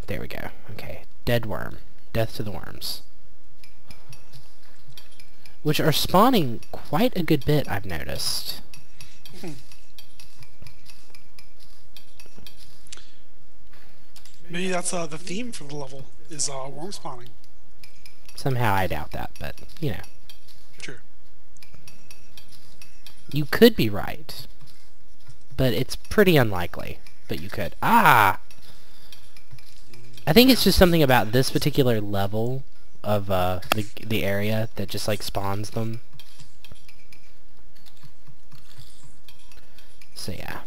There we go. Okay. Dead worm. Death to the worms. Which are spawning quite a good bit, I've noticed. Maybe that's the theme for the level, is worm spawning. Somehow I doubt that, but, you know. Sure. You could be right. But it's pretty unlikely. But you could. Ah! I think it's just something about this particular level of the area that just like spawns them. So yeah.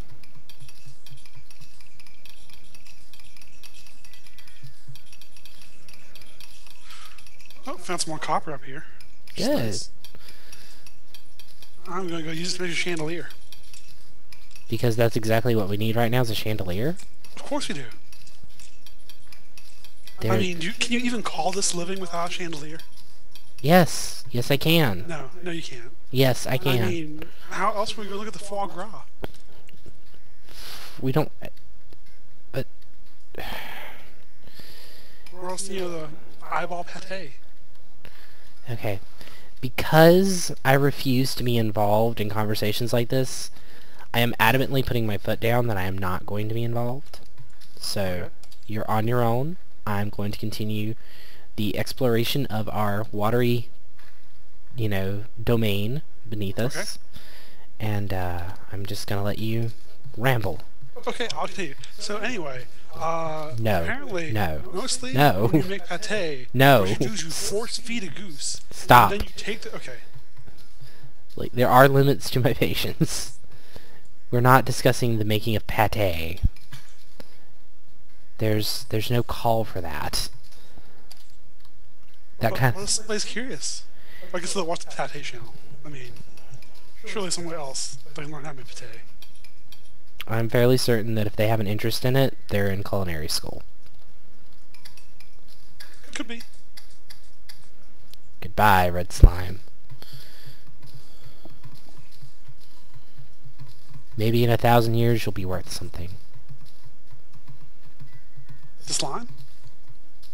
Oh, found some more copper up here. Good. Nice. I'm gonna go use it to make a chandelier. Because that's exactly what we need right now is a chandelier. Of course we do. I mean, can you even call this living without a chandelier? Yes. Yes, I can. No, you can't. Yes, I can. I mean, how else would we go look at the foie gras? We don't... But... Or else, you know, the eyeball pate. Okay. Because I refuse to be involved in conversations like this, I am adamantly putting my foot down that I am not going to be involved. So, okay. You're on your own. I'm going to continue the exploration of our watery, you know, domain beneath us. Okay. And I'm just going to let you ramble. Okay, I'll continue. So anyway, no, apparently, mostly no, when you make pate, no. what you do is you force feed a goose. Stop. And then you take the... Okay. Like, there are limits to my patience. We're not discussing the making of pate. There's no call for that. What if somebody's curious? I guess they'll watch the pate channel. I mean, surely somewhere else they can learn how to make pate. I'm fairly certain that if they have an interest in it, they're in culinary school. Could be. Goodbye, red slime. Maybe in 1,000 years you'll be worth something. The slime?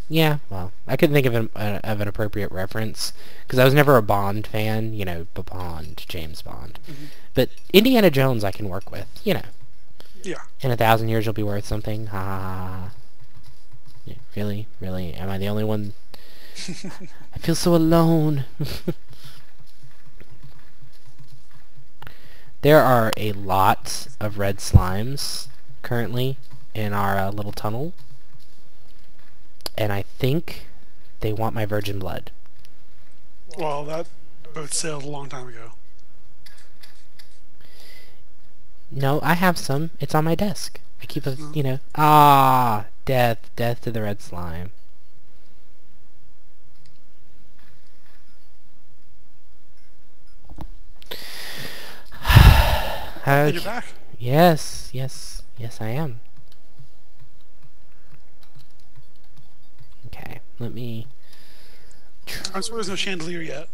Yeah, well, I couldn't think of an appropriate reference, because I was never a Bond fan, you know, Bond, James Bond. Mm-hmm. But Indiana Jones I can work with, you know. Yeah. In 1,000 years you'll be worth something, ha ha ha. Yeah, really? Really? Am I the only one? I feel so alone. There are a lot of red slimes currently in our little tunnel. And I think they want my virgin blood. Well, that boat sailed a long time ago. No, I have some. It's on my desk. I keep a, you know... Ah! Death. Death to the red slime. And you're back? Yes, yes. Yes, I am. Okay, let me... I'm sorry there's no chandelier yet.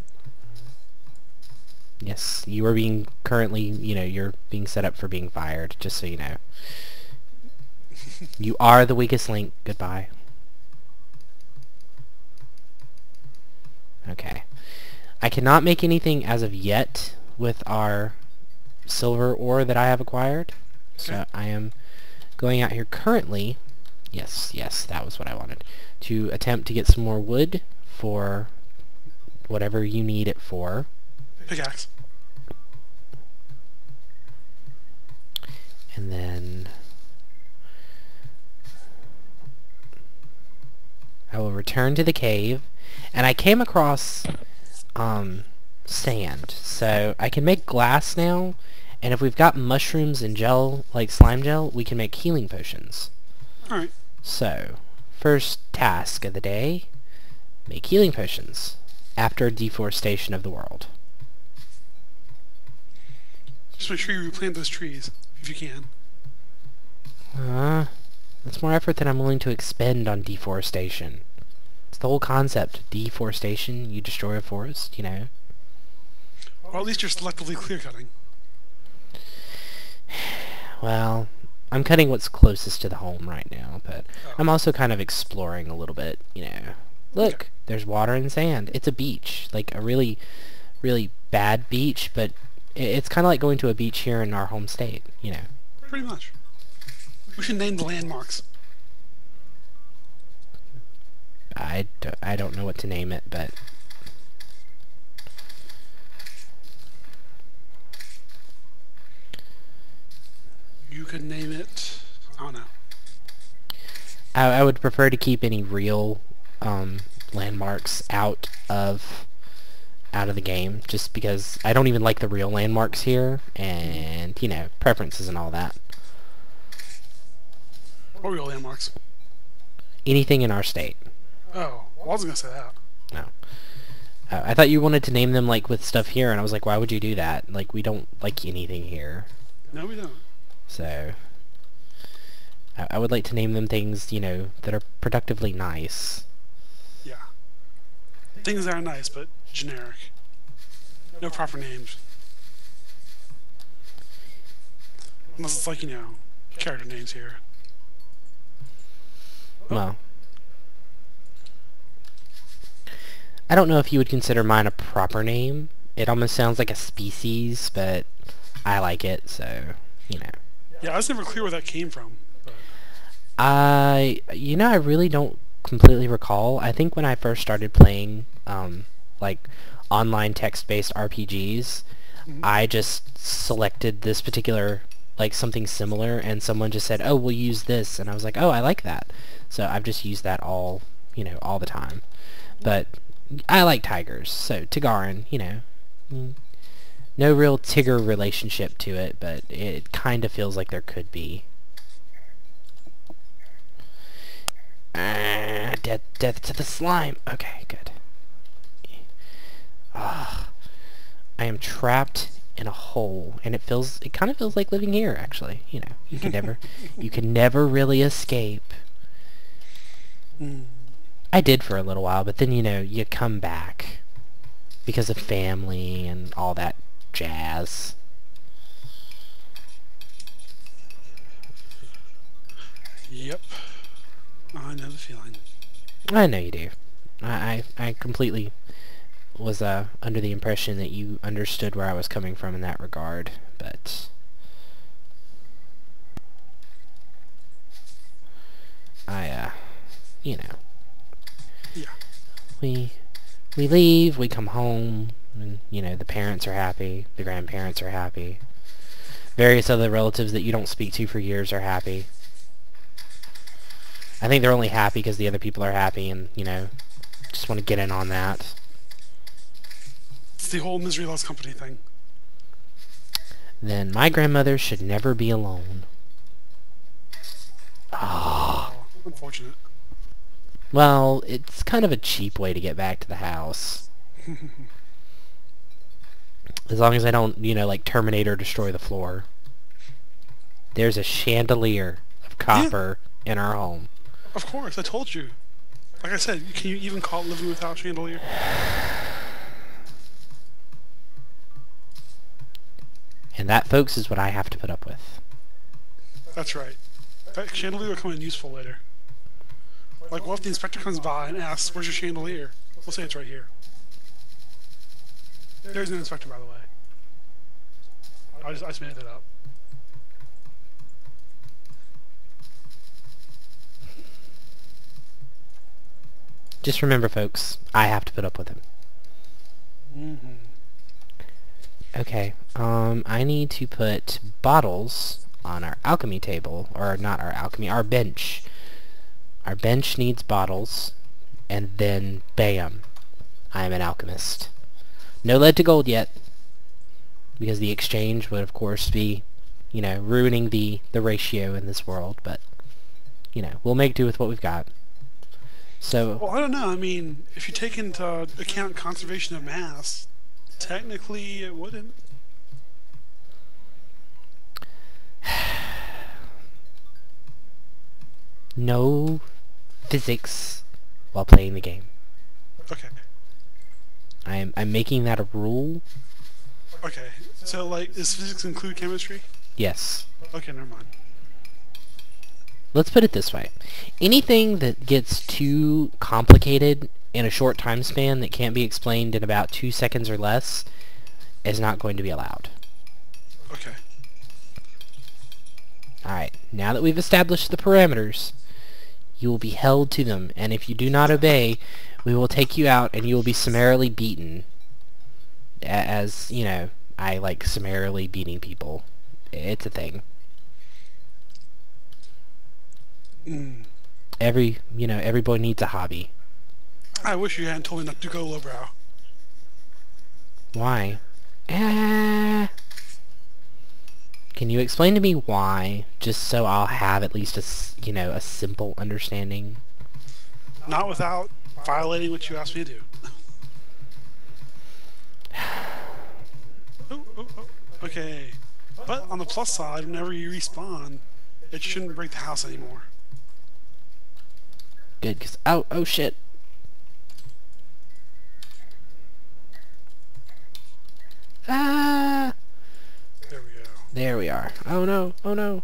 Yes, you are being currently, you know, you're being set up for being fired, just so you know. You are the weakest link. Goodbye. Okay. I cannot make anything as of yet with our silver ore that I have acquired. Okay. So I am going out here currently. Yes, yes, that was what I wanted. To attempt to get some more wood for whatever you need it for. Pickaxe. And then I will return to the cave. And I came across sand. So I can make glass now. And if we've got mushrooms and gel, like slime gel, we can make healing potions. Alright. So, first task of the day, make healing potions after deforestation of the world. Just make sure you replant those trees, if you can. That's more effort than I'm willing to expend on deforestation. It's the whole concept. Deforestation, you destroy a forest, you know. Or at least you're selectively clear-cutting. Well, I'm cutting what's closest to the home right now, but Oh. I'm also kind of exploring a little bit, you know. Look, Okay. there's water and sand. It's a beach, like a really, really bad beach, but it's kind of like going to a beach here in our home state, you know. Pretty much. We should name the landmarks. I don't know what to name it, but You could name it. I don't know. I would prefer to keep any real landmarks out of the game, just because I don't even like the real landmarks here, and, you know, preferences and all that. What real landmarks? Anything in our state. Oh, well, I was gonna say that. No. I thought you wanted to name them, like, with stuff here, and I was like, why would you do that? Like, we don't like anything here. No, we don't. So, I would like to name them things, you know, that are productively nice. Yeah. Things that are nice, but generic. No proper names. Unless it's like, you know, character names here. Well, I don't know if you would consider mine a proper name. It almost sounds like a species, but I like it, so, you know. Yeah, I was never clear where that came from. But You know, I really don't completely recall. I think when I first started playing, like, online text-based RPGs, I just selected this particular, like, something similar, and someone just said, oh, we'll use this, and I was like, oh, I like that. So I've just used that all, you know, all the time. But I like tigers, so Tigaron, you know. No real Tigger relationship to it, but it kind of feels like there could be. Death to the slime. Okay, good. Ah, I am trapped in a hole, and it kind of feels like living here, actually. You know, you can never really escape. I did for a little while, but then, you know, you come back because of family and all that jazz. Yep. I know the feeling. I know you do. I completely was under the impression that you understood where I was coming from in that regard, but you know. Yeah. We leave, we come home, and, you know, the parents are happy, the grandparents are happy. Various other relatives that you don't speak to for years are happy. I think they're only happy because the other people are happy, and, you know, just want to get in on that. It's the whole misery loves company thing. Then my grandmother should never be alone. Ah. Oh, unfortunate. Well, it's kind of a cheap way to get back to the house. As long as I don't, you know, like Terminator destroy the floor. There's a chandelier of copper in our home. Of course, I told you. Like I said, can you even call it living without a chandelier? And that, folks, is what I have to put up with. That's right. That chandelier will come in useful later. Like, what if the inspector comes by and asks, where's your chandelier? We'll say it's right here. There's no inspector, by the way. I just made that up. Just remember, folks, I have to put up with him. Okay, I need to put bottles on our alchemy table, or not our alchemy, our bench. Our bench needs bottles, and then, bam, I am an alchemist. No lead to gold yet, because the exchange would, of course, be, you know, ruining the ratio in this world, but, you know, we'll make do with what we've got. So, Well, I don't know. I mean, if you take into account conservation of mass, technically it wouldn't. no physics while playing the game. Okay. I'm making that a rule. Okay. So, like, does physics include chemistry? Yes. Okay, never mind. let's put it this way. Anything that gets too complicated in a short time span that can't be explained in about 2 seconds or less is not going to be allowed. Okay. Alright, now that we've established the parameters, you will be held to them, and if you do not obey, we will take you out and you will be summarily beaten. As, you know, I like summarily beating people. It's a thing. Every boy needs a hobby. I wish you hadn't told me not to go lowbrow. Why? Can you explain to me why, just so I'll have at least a simple understanding? Not without violating what you asked me to do. Oh. Okay. But on the plus side, whenever you respawn, it shouldn't break the house anymore. Good, because oh shit. Ah! There we go. There we are. Oh no, oh no.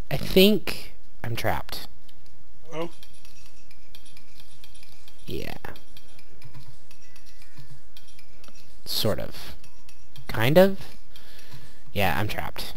I think I'm trapped. Oh? Yeah. Sort of. Kind of? Yeah, I'm trapped.